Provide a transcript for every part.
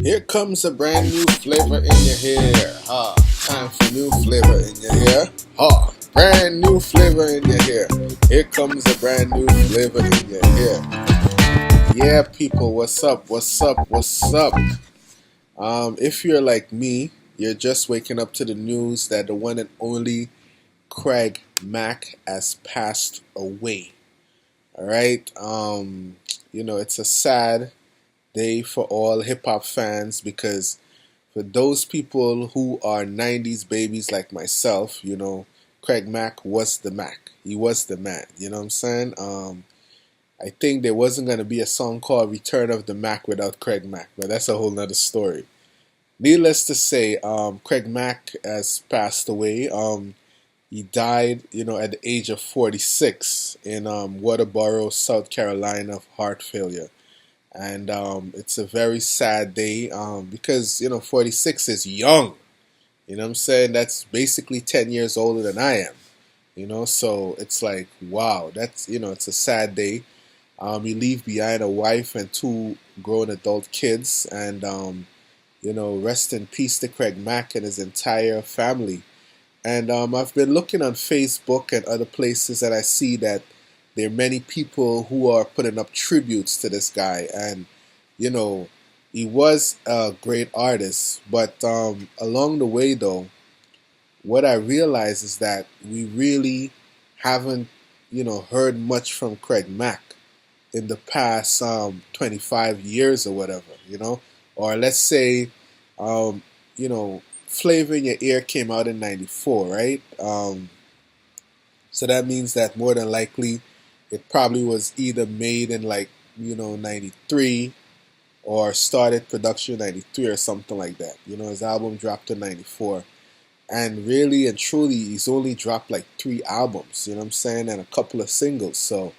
Here comes a brand new flavor in your hair. Time for new flavor in your hair. Brand new flavor in your hair. Here comes a brand new flavor in your hair. Yeah, people, what's up? What's up? What's up? If you're like me, you're just waking up to the news that the one and only Craig Mack has passed away. All right. It's a sad day for all hip hop fans because for those people who are 90s babies like myself, Craig Mack was the Mack. He was the man. You know what I'm saying? I think there wasn't going to be a song called Return of the Mack without Craig Mack, but that's a whole nother story. Needless to say, Craig Mack has passed away. He died, at the age of 46 in Walterboro, South Carolina, of heart failure. And it's a very sad day because 46 is young. You know what I'm saying? That's basically 10 years older than I am. So it's like, wow, that's it's a sad day. He leave behind a wife and two grown adult kids, and rest in peace to Craig Mack and his entire family. And I've been looking on Facebook and other places, and I see that there are many people who are putting up tributes to this guy. And, he was a great artist. But along the way, though, what I realize is that we really haven't, heard much from Craig Mack in the past 25 years or whatever, Or let's say, Flavor in Your Ear came out in 94, right? So that means that more than likely it probably was either made in 93 or started production in 93 or something like that. His album dropped in 94. And really and truly, he's only dropped like 3 albums, you know what I'm saying? And a couple of singles. So,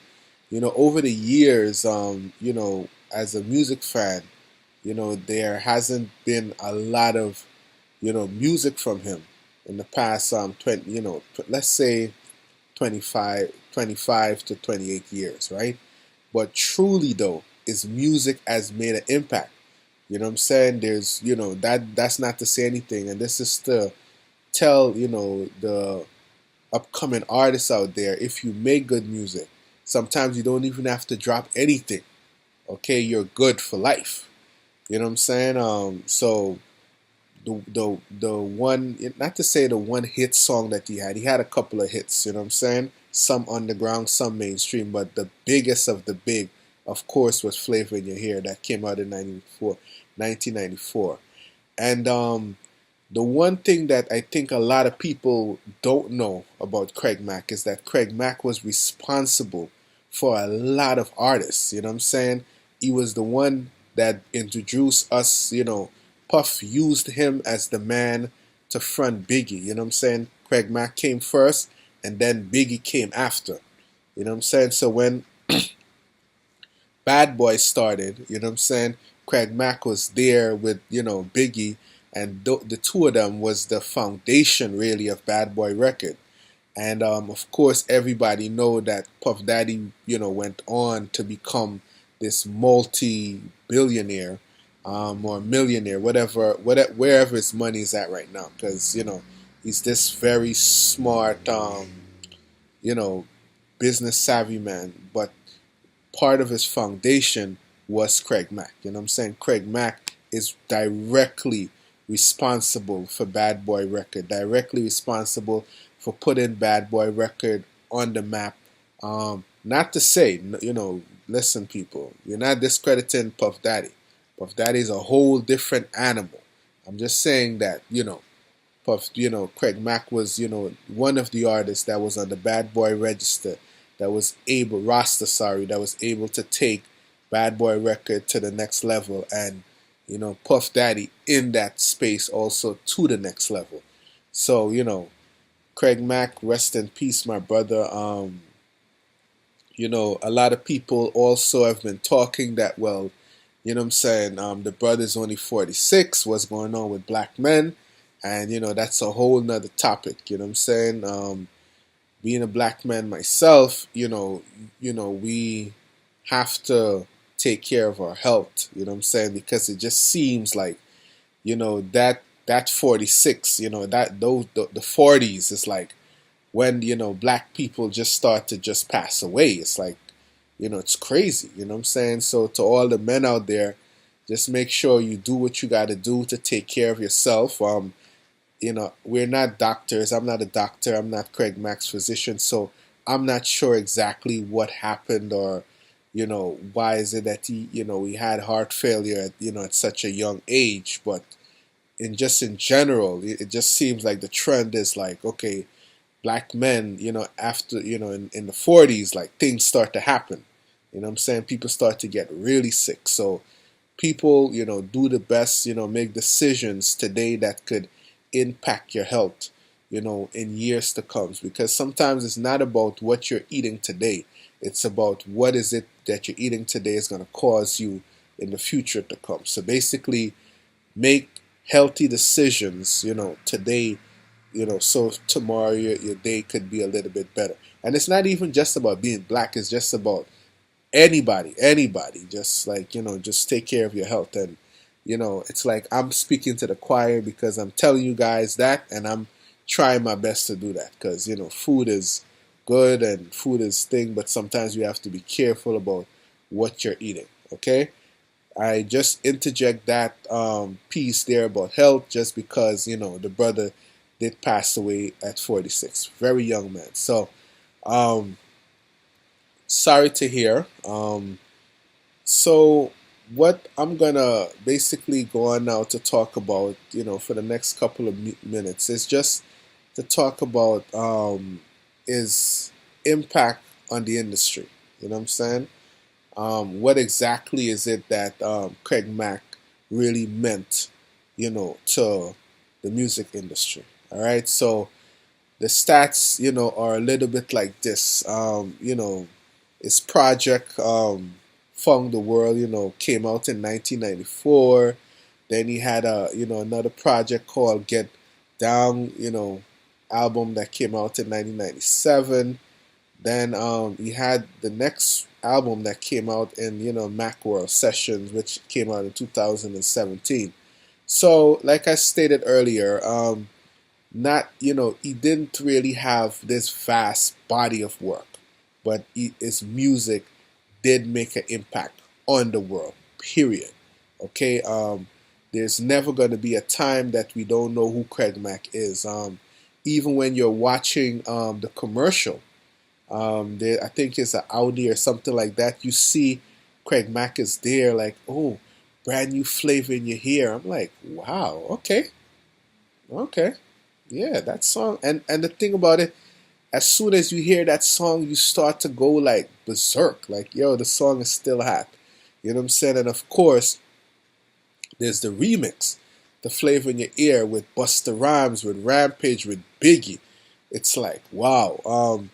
over the years, as a music fan, there hasn't been a lot of, music from him in the past 20, let's say 25 to 28 years, right? But truly though, his music has made an impact. You know what I'm saying? There's, that's not to say anything, and this is to tell, the upcoming artists out there, if you make good music, sometimes you don't even have to drop anything. Okay, you're good for life. You know what I'm saying? So the one, not to say the one hit song that he had a couple of hits, you know what I'm saying? Some underground, some mainstream, but the biggest of the big, of course, was Flavor in Your Hair that came out in 1994. And the one thing that I think a lot of people don't know about Craig Mack is that Craig Mack was responsible for a lot of artists, you know what I'm saying? He was the one that introduced us, Puff used him as the man to front Biggie, you know what I'm saying? Craig Mack came first, and then Biggie came after, you know what I'm saying? So when Bad Boy started, you know what I'm saying, Craig Mack was there with, Biggie, and the two of them was the foundation, really, of Bad Boy record. And, of course, everybody know that Puff Daddy, went on to become this multi-billionaire, or millionaire, wherever his money is at right now, because he's this very smart, business savvy man. But part of his foundation was Craig Mack. You know what I'm saying? Craig Mack is directly responsible for Bad Boy record, directly responsible for putting Bad Boy record on the map. Not to say, listen, people, you're not discrediting Puff Daddy. Puff Daddy is a whole different animal. I'm just saying that, Craig Mack was, one of the artists that was on the Bad Boy register, that was able, that was able to take Bad Boy record to the next level, and, Puff Daddy in that space also to the next level. So, Craig Mack, rest in peace, my brother. A lot of people also have been talking that, well, you know what I'm saying, the brother's only 46, what's going on with black men? And, that's a whole nother topic, you know what I'm saying? Being a black man myself, we have to take care of our health, you know what I'm saying? Because it just seems like, that 46, that those the 40s is like when, black people just start to just pass away. It's like, it's crazy, you know what I'm saying? So to all the men out there, just make sure you do what you got to do to take care of yourself. We're not doctors. I'm not a doctor. I'm not Craig Mack's physician. So I'm not sure exactly what happened, or, why is it that he had heart failure at such a young age. But in general, it just seems like the trend is like, okay, black men, after, in the 40s, like things start to happen. You know what I'm saying? People start to get really sick. So people, do the best, make decisions today that could impact your health, in years to come. Because sometimes it's not about what you're eating today. It's about what is it that you're eating today is going to cause you in the future to come. So basically, make healthy decisions, today, so tomorrow your day could be a little bit better. And it's not even just about being black. It's just about anybody, just like, just take care of your health. And it's like I'm speaking to the choir because I'm telling you guys that, and I'm trying my best to do that, because food is good and food is thing, but sometimes you have to be careful about what you're eating. Okay, I just interject that piece there about health just because the brother did pass away at 46, very young man. So sorry to hear. So what I'm gonna basically go on now to talk about, for the next couple of minutes, is just to talk about is impact on the industry. You know what I'm saying? What exactly is it that Craig Mack really meant, to the music industry? All right, so the stats, are a little bit like this. His project, Funk the World, came out in 1994. Then he had another project called Get Down, album that came out in 1997. Then he had the next album that came out in, Mack World Sessions, which came out in 2017. So, like I stated earlier, he didn't really have this vast body of work, but his music did make an impact on the world, period. Okay, there's never going to be a time that we don't know who Craig Mack is. Even when you're watching the commercial, I think it's an Audi or something like that, you see Craig Mack is there, like, oh, brand new flavor in your hair. I'm like, wow, okay, yeah, that song. And the thing about it, as soon as you hear that song, you start to go like berserk. Like, yo, the song is still hot. You know what I'm saying? And of course, there's the remix, the flavor in your ear with Busta Rhymes, with Rampage, with Biggie. It's like, wow.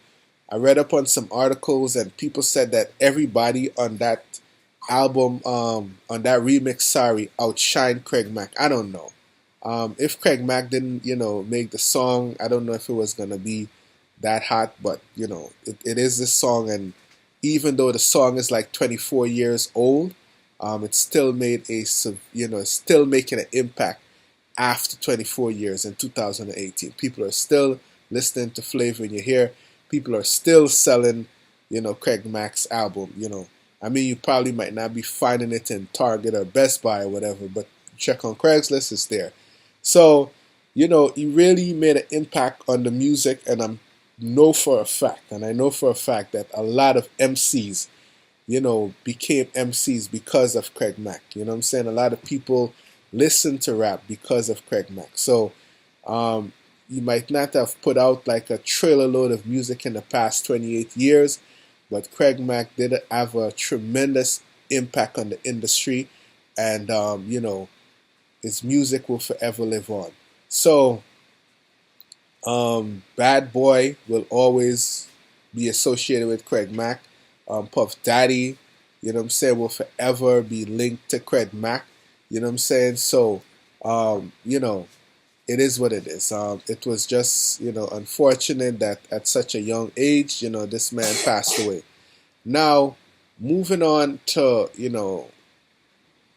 I read up on some articles and people said that everybody on that album, on that remix, outshined Craig Mack. I don't know. If Craig Mack didn't, make the song, I don't know if it was going to be that hot, but it is this song, and even though the song is like 24 years old, it still made it's still making an impact after 24 years in 2018. People are still listening to Flavor in Your Hair. People are still selling, Craig Mack's album. I mean, you probably might not be finding it in Target or Best Buy or whatever, but check on Craigslist, it's there. So, he really made an impact on the music, and I know for a fact that a lot of MCs, became MCs because of Craig Mack. You know what I'm saying? A lot of people listen to rap because of Craig Mack. So, you might not have put out like a trailer load of music in the past 28 years, but Craig Mack did have a tremendous impact on the industry, and his music will forever live on. So, Bad Boy will always be associated with Craig Mack. Puff Daddy, will forever be linked to Craig Mack. You know what I'm saying? So, it is what it is. It was just, unfortunate that at such a young age, this man passed away. Now, moving on to,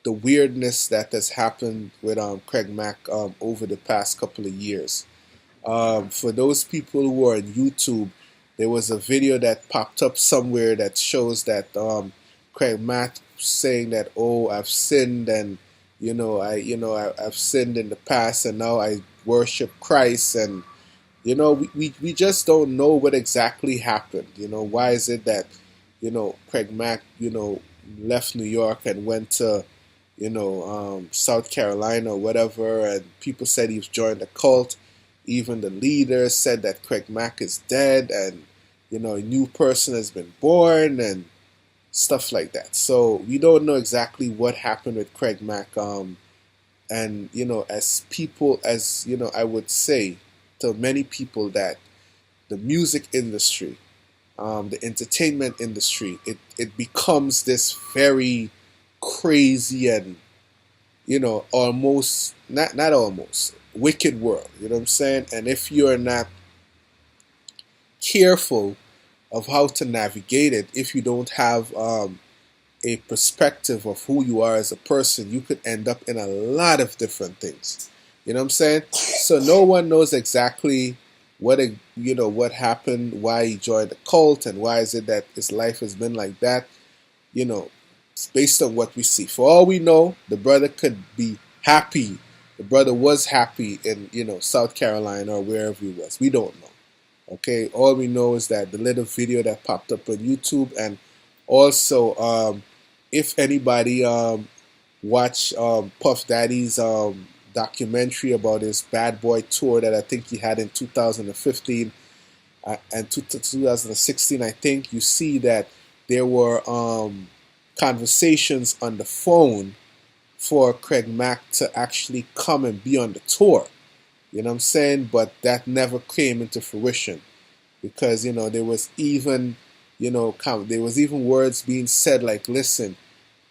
the weirdness that has happened with Craig Mack over the past couple of years. For those people who are on YouTube, there was a video that popped up somewhere that shows that Craig Mack saying that, "Oh, I've sinned, and I've sinned in the past, and now I worship Christ." And we just don't know what exactly happened. Why is it that Craig Mack left New York and went to South Carolina or whatever, and people said he's joined a cult. Even the leader said that Craig Mack is dead, and a new person has been born, and stuff like that. So we don't know exactly what happened with Craig Mack. And as people, as I would say to many people that the music industry, the entertainment industry, it becomes this very crazy and almost not almost wicked world. You know what I'm saying? And if you're not careful of how to navigate it, if you don't have a perspective of who you are as a person, you could end up in a lot of different things. You know what I'm saying? So no one knows exactly what happened, why he joined the cult, and why is it that his life has been like that. You know, based on what we see. For all we know, the brother could be happy. The brother was happy in South Carolina or wherever he was. We don't know. Okay, all we know is that the little video that popped up on YouTube, and also if anybody watch Puff Daddy's documentary about his Bad Boy tour that I think he had in 2015 and 2016, I think you see that there were conversations on the phone for Craig Mack to actually come and be on the tour. You know what I'm saying? But that never came into fruition because there was even there was even words being said like, "Listen,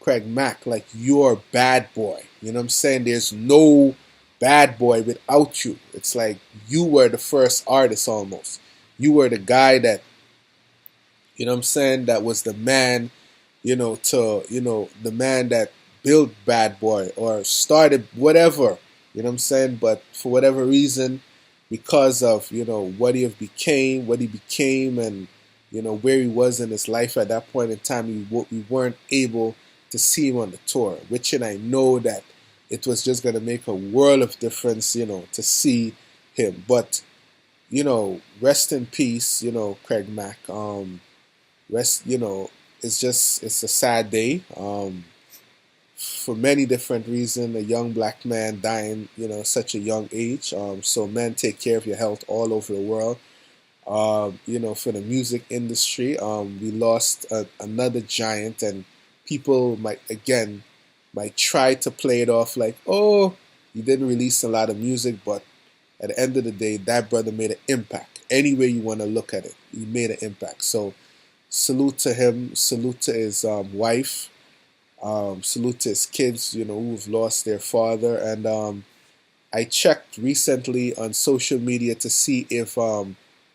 Craig Mack, like you're a bad boy." You know what I'm saying? There's no bad boy without you. It's like you were the first artist almost. You were the guy that what I'm saying, that was the man, the man that built Bad Boy or started whatever, what I'm saying? But for whatever reason, because of, what he became and, where he was in his life at that point in time, we weren't able to see him on the tour, which, and I know that it was just going to make a world of difference, to see him. But, rest in peace, Craig Mack. It's a sad day. For many different reasons, a young black man dying, such a young age. So men, take care of your health all over the world. For the music industry, we lost another giant, and people might try to play it off like, oh, he didn't release a lot of music, but at the end of the day, that brother made an impact. Any way you want to look at it, he made an impact. So salute to him, salute to his wife, salute to his kids, who've lost their father. And I checked recently on social media to see if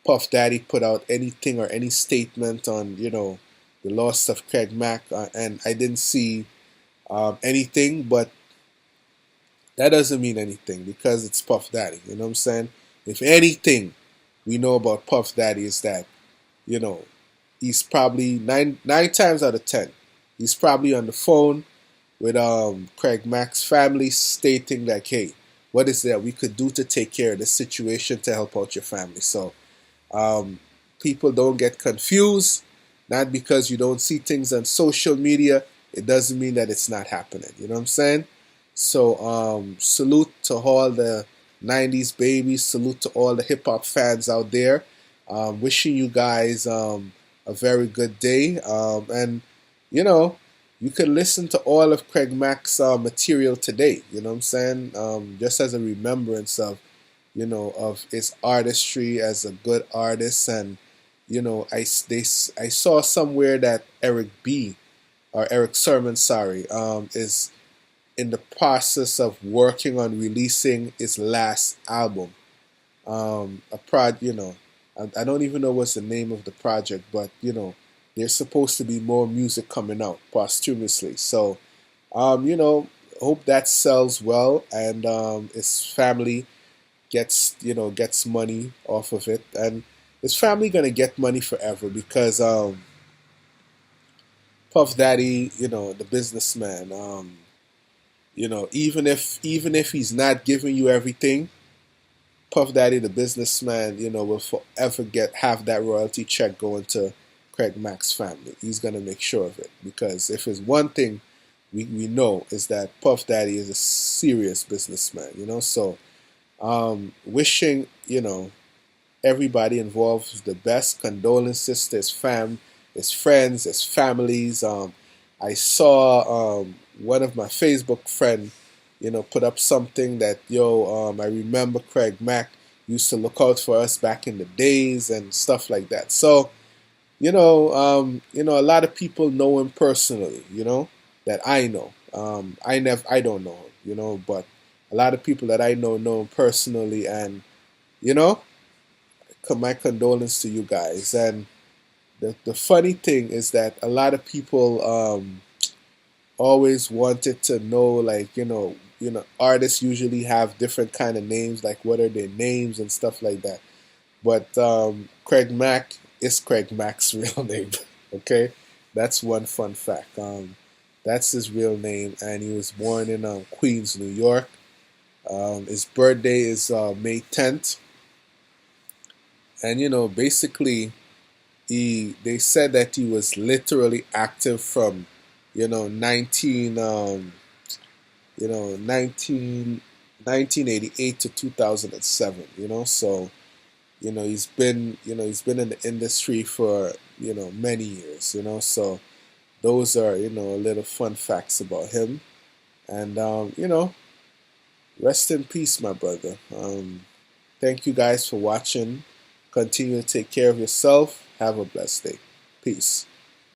Puff Daddy put out anything or any statement on, the loss of Craig Mack, and I didn't see anything, but that doesn't mean anything because it's Puff Daddy, you know what I'm saying? If anything we know about Puff Daddy is that, he's probably nine times out of 10, he's probably on the phone with Craig Mack's family stating like, hey, what is that we could do to take care of this situation to help out your family? So people don't get confused. Not because you don't see things on social media, it doesn't mean that it's not happening. You know what I'm saying? So salute to all the 90s babies. Salute to all the hip hop fans out there. Wishing you guys a very good day. And you can listen to all of Craig Mack's material today. You know what I'm saying? Just as a remembrance of of his artistry as a good artist. And I saw somewhere that Eric Sermon, is in the process of working on releasing his last album. I don't even know what's the name of the project, but there's supposed to be more music coming out posthumously. So, you know, hope that sells well, and his family gets money off of it, and his family gonna get money forever because Puff Daddy, the businessman, even if he's not giving you everything, Puff Daddy, the businessman, will forever have that royalty check going to Craig Mack's family. He's gonna make sure of it because if there's one thing we know is that Puff Daddy is a serious businessman. So wishing everybody involved the best. Condolences to his his friends, his families. I saw one of my Facebook friend, put up something that I remember Craig Mack used to look out for us back in the days and stuff like that. So a lot of people know him personally. That I know. I don't know him. But a lot of people that I know him personally, and you know my condolence to you guys. And the funny thing is that a lot of people always wanted to know, like, artists usually have different kind of names, like what are their names and stuff like that. But Craig Mack is Craig Mack's real name. Okay, that's one fun fact. That's his real name, and he was born in Queens, New York. His birthday is May 10th, and basically they said that he was literally active from 1988 to 2007. So he's been in the industry for many years. So those are little fun facts about him. And rest in peace, my brother. Thank you guys for watching. Continue to take care of yourself. Have a blessed day. Peace.